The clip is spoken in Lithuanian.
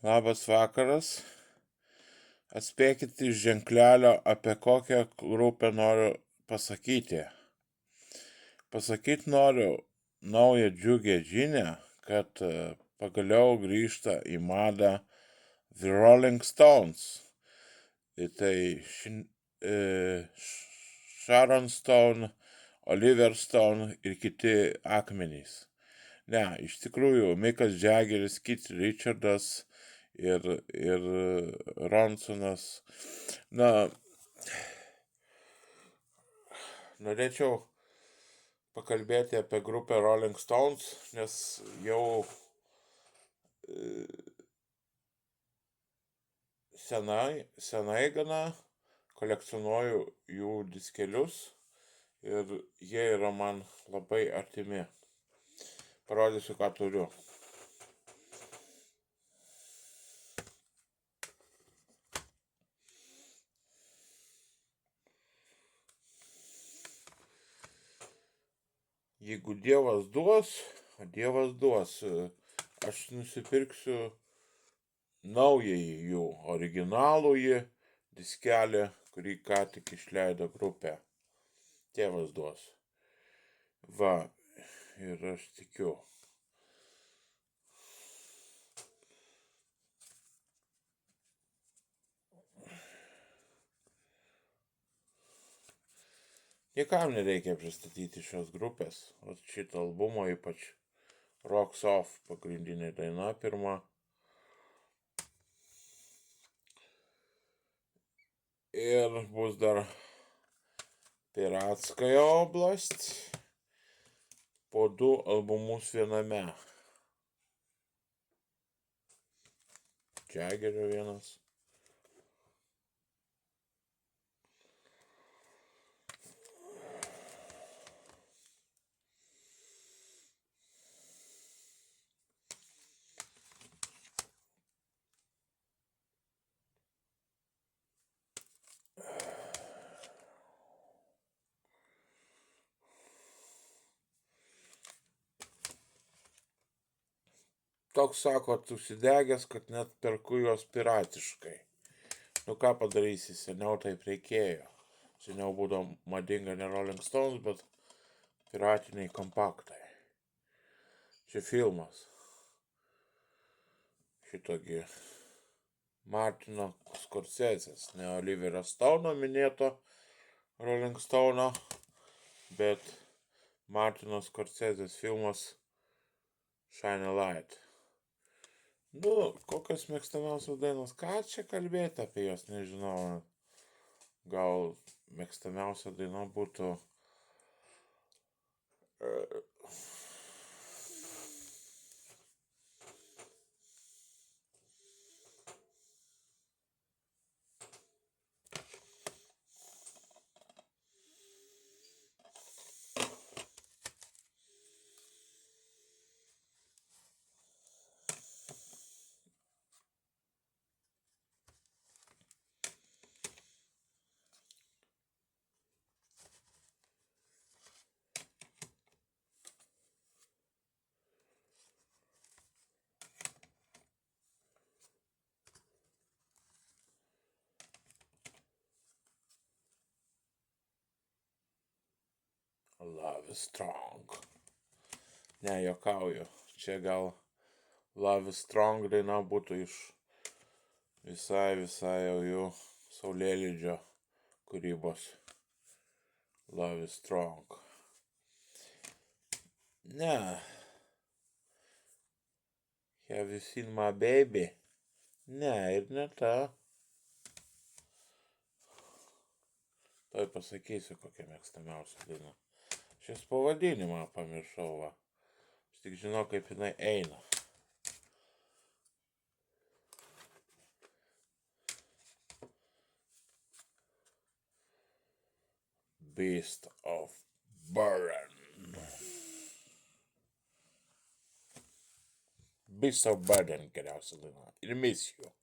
Labas vakaras. Atspėkit iš ženklelio, apie kokią grupę noriu pasakyti. Pasakyti noriu naują džiugę žinią, kad pagaliau grįžta į madą The Rolling Stones. Tai Sharon Stone, Oliver Stone ir kiti akmenys. Ne, iš tikrųjų, Mikas Jaggeris, Keith Richardas ir Ronsonas. Na, norėčiau pakalbėti apie grupę Rolling Stones, nes jau senai gana kolekcionuoju jų diskelius ir jie yra man labai artimi. Parodysiu, ką turiu. Jeigu Dievas duos, aš nusipirksiu naująjį jų originalųjį diskelį, kurį ką tik išleido grupė. Tėvas duos. Va, ir aš tikiu. Niekam nereikia pristatyti šios grupės, o šito albumo ypač Rocks Off pagrindinė daina pirma. Ir bus dar Piratskaya oblast, po 2 albumus viename. Jaggerio vienas. Toks sakot užsidegęs, kad net perku juos piratiškai. Nu ką padarysi, seniau taip reikėjo. Seniau būdavo madinga ne Rolling Stones, bet piratiniai kompaktai. Čia filmas. Šitogi Martino Scorsese'as, ne Oliverio Stone'o minėto Rolling Stone'o, bet Martino Scorsese'as filmas Shine a Light. Nu, kokios mėgstamiausios dainos, ką čia kalbėti apie jos, nežinau. Gal mėgstamiausia daina būtų Love is Strong. Ne, juokauju. Čia gal Love is Strong daina būtų iš visai jau jų Saulėlydžio kūrybos. Love is Strong. Ne. Have you seen my baby? Ne, ir ne ta. Tuoj pasakysiu, kokia mėgstamiausia daina. Šis pavadinimą pamiršau, va. Aš tik žinau, kaip jinai eina. Beast of Burden. Beast of Burden geriausia daina. Ir Miss You.